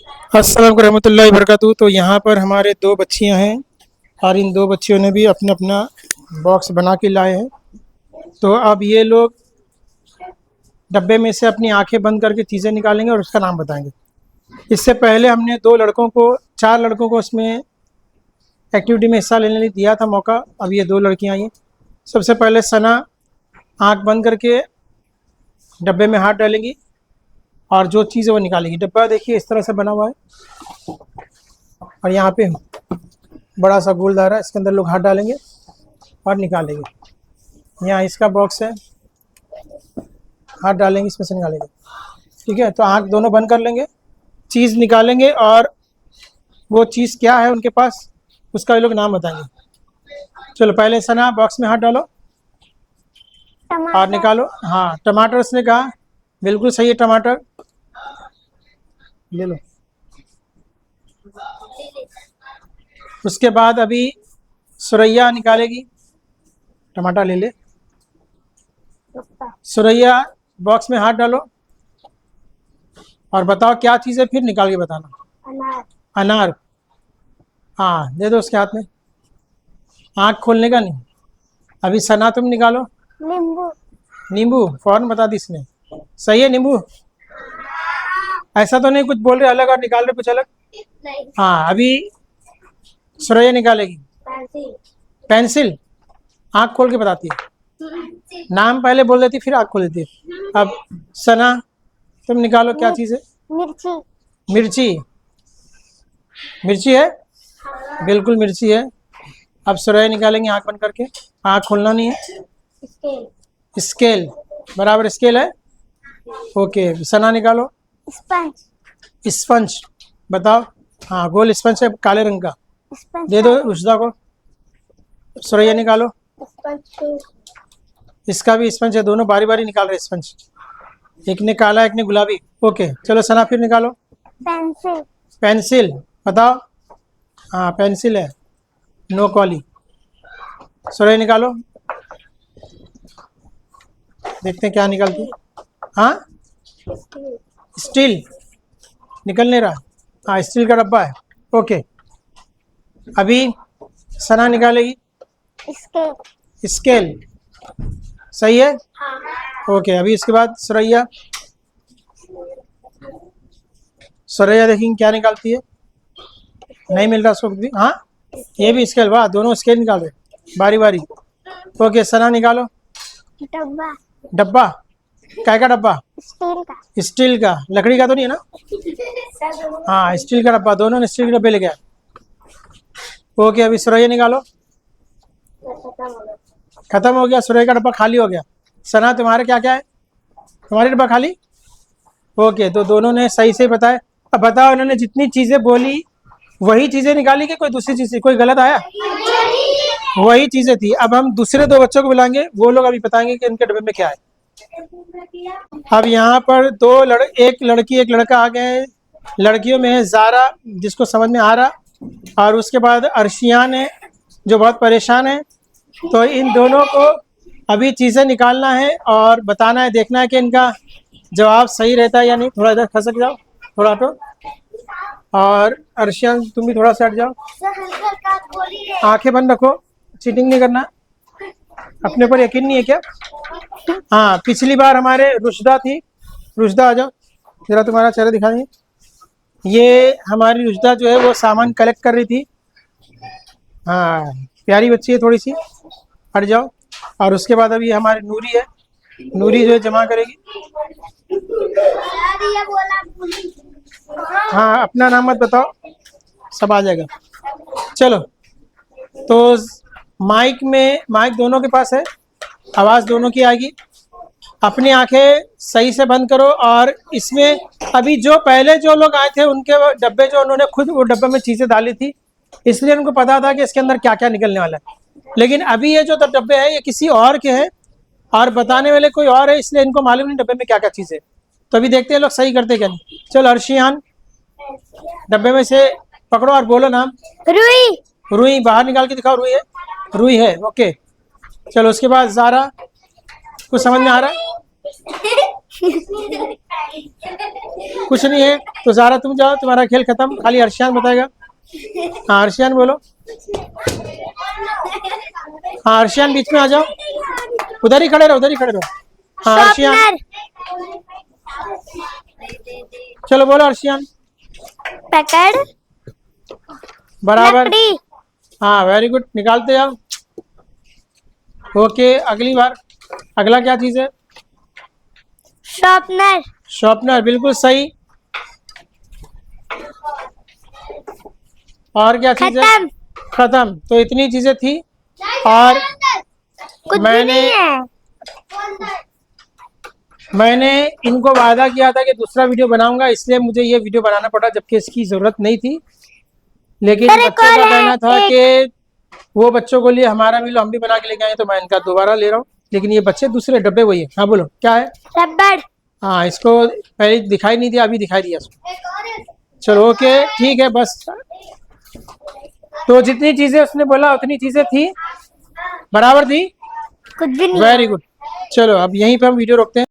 अस्सलाम रहमतुल्लाहि वबरकातुहू। तो यहाँ पर हमारे दो बच्चियाँ हैं और इन दो बच्चियों ने भी अपना अपना बॉक्स बना के लाए हैं। तो अब ये लोग डब्बे में से अपनी आंखें बंद करके चीज़ें निकालेंगे और उसका नाम बताएंगे। इससे पहले हमने चार लड़कों को उसमें एक्टिविटी में हिस्सा लेने लिए दिया था मौका। अब ये दो लड़कियाँ आई हैं। सबसे पहले सना आंख बंद करके डब्बे में हाथ डालेगी और जो चीज़ है वो निकालेगी। डब्बा देखिए इस तरह से बना हुआ है और यहाँ पे बड़ा सा गोलदार है, इसके अंदर लोग हाथ डालेंगे और निकालेंगे। यहाँ इसका बॉक्स है, हाथ डालेंगे इसमें से निकालेंगे। ठीक है, तो आँख दोनों बंद कर लेंगे, चीज़ निकालेंगे और वो चीज़ क्या है उनके पास उसका ये लोग नाम बताएंगे। चलो पहले सना बॉक्स में हाथ डालो और निकालो। हाँ टमाटर उसने कहा, बिल्कुल सही है, टमाटर ले लो। उसके बाद अभी सुरैया निकालेगी, टमाटर ले ले। सुरैया बॉक्स में हाथ डालो और बताओ क्या चीज़ है, फिर निकाल के बताना। अनार। अनार, हाँ दे दो उसके हाथ में। आँख खोलने का नहीं। अभी सना तुम निकालो। नींबू। नींबू, फौरन बता दी इसने। सही है नींबू। ऐसा तो नहीं कुछ बोल रहे अलग और निकाल रहे कुछ अलग। नहीं। हाँ अभी सुरैया निकालेगी। पेंसिल। पेंसिल, आँख खोल के बताती है। नाम पहले बोल देती फिर आँख खोल देती है। अब सना तुम निकालो क्या चीज़ है। मिर्ची। मिर्ची, मिर्ची है, बिल्कुल मिर्ची है। अब सुरैया निकालेंगे आँख बंद करके, आँख खोलना नहीं है। स्केल। स्केल, बराबर स्केल है। ओके सना निकालो। स्पंज। स्पंज, बताओ। हाँ गोल स्पंज है काले रंग का, स्पंज दे दो रुशदा को। सुरैया निकालो। स्पंज। इसका भी स्पंज है, दोनों बारी बारी निकाल रहे स्पंज, एक ने काला एक ने गुलाबी। ओके चलो सना फिर निकालो। पेंसिल। पेंसिल, बताओ। हाँ पेंसिल है, नो कॉली। सुरैया निकालो, देखते हैं क्या निकलती है। हाँ स्टील, निकल नहीं रहा। हाँ स्टील का डब्बा है। ओके अभी सना निकालेगी। स्केल। स्केल, सही है। हाँ। ओके अभी इसके बाद सुरैया। सुरैया देखेंगे क्या निकालती है। नहीं मिल रहा उसको भी। हाँ ये भी स्केल, वाह दोनों स्केल निकाल रहे बारी बारी। ओके सना निकालो। डब्बा। डब्बा, काय का डब्बा। स्टील का। स्टील का, लकड़ी का तो नहीं है ना। हाँ स्टील का डब्बा, दोनों ने स्टील के डब्बे ले गया। ओके अभी सुरैया निकालो। खत्म हो गया, सुरैया का डब्बा खाली हो गया। सना तुम्हारे क्या क्या है, तुम्हारी डब्बा खाली। ओके तो दोनों ने सही से बताया। अब बताओ इन्होंने जितनी चीज़ें बोली वही चीज़ें निकाली कि कोई दूसरी चीज़, कोई गलत आया। वही चीज़ें थी। अब हम दूसरे दो बच्चों को बुलाएंगे, वो लोग अभी बताएंगे कि उनके डब्बे में क्या है। अब यहाँ पर एक लड़की एक लड़का आ गए। लड़कियों में है ज़ारा जिसको समझ में आ रहा, और उसके बाद अर्शियान है जो बहुत परेशान है। तो इन दोनों को अभी चीज़ें निकालना है और बताना है, देखना है कि इनका जवाब सही रहता है या नहीं। थोड़ा इधर खसक जाओ, थोड़ा हटो। और अर्शियान तुम भी थोड़ा सा हट जाओ, आंखें बंद रखो, चीटिंग नहीं करना। अपने पर यकीन नहीं है क्या। हाँ पिछली बार हमारे रुशदा थी, रुशदा आ जाओ जरा, तुम्हारा चेहरा दिखाएंगे। ये हमारी रुशदा जो है वो सामान कलेक्ट कर रही थी। हाँ प्यारी बच्ची है थोड़ी सी, हट जाओ। और उसके बाद अभी हमारी नूरी है, नूरी जो है जमा करेगी। हाँ अपना नाम मत बताओ, सब आ जाएगा। चलो तो माइक दोनों के पास है, आवाज़ दोनों की आएगी। अपनी आंखें सही से बंद करो। और इसमें अभी जो पहले जो लोग आए थे उनके डब्बे जो उन्होंने खुद वो डब्बे में चीज़ें डाली थी, इसलिए उनको पता था कि इसके अंदर क्या क्या निकलने वाला है। लेकिन अभी ये जो डब्बे हैं ये किसी और के हैं और बताने वाले कोई और है, इसलिए इनको मालूम नहीं डब्बे में क्या क्या चीज़ है। तो अभी देखते हैं लोग सही करते क्या नहीं। चलो अर्शियान डब्बे में से पकड़ो और बोलो नाम। रुई। रुई, बाहर निकाल के दिखाओ। रुई है, रुई है। ओके चलो उसके बाद ज़ारा, कुछ समझ में आ रहा है। कुछ नहीं है तो ज़ारा तुम जाओ, तुम्हारा खेल खत्म, खाली अर्शियान बताएगा। हाँ अर्शियान बोलो। हाँ अर्शियान बीच में आ जाओ, उधर ही खड़े रहो, उधर ही खड़े रहो। हाँ अर्शियान शॉर्पनर, चलो बोलो अर्शियान। पकड़, बराबर। लकड़ी, हाँ वेरी गुड, निकालते जाओ। ओके अगली बार, अगला क्या चीज़ है? शॉर्पनर, शॉर्पनर, बिल्कुल सही। और क्या चीज़ है? खत्म, खत्म। तो इतनी चीज़ें थी और कुछ भी मैंने नहीं है। मैंने इनको वादा किया था कि दूसरा वीडियो बनाऊंगा, इसलिए मुझे ये वीडियो बनाना पड़ा, जबकि इसकी ज़रूरत नहीं थी। लेकिन सर, एक बच्चों और का है, कहना था कि वो बच्चों को लिए हमारा भी लो, हम भी बना के लेके आए, तो मैं इनका दोबारा ले रहा हूँ। लेकिन ये बच्चे दूसरे डब्बे वही है। हाँ बोलो क्या है? रबड़, हाँ इसको पहले दिखाई नहीं दिया, अभी दिखाई दिया इसको। चलो ओके ठीक है बस। तो जितनी चीज़ें उसने बोला उतनी चीज़ें थी, बराबर थी। कुछ भी नहीं है। Very good. चलो अब यहीं पे हम वीडियो रोकते हैं।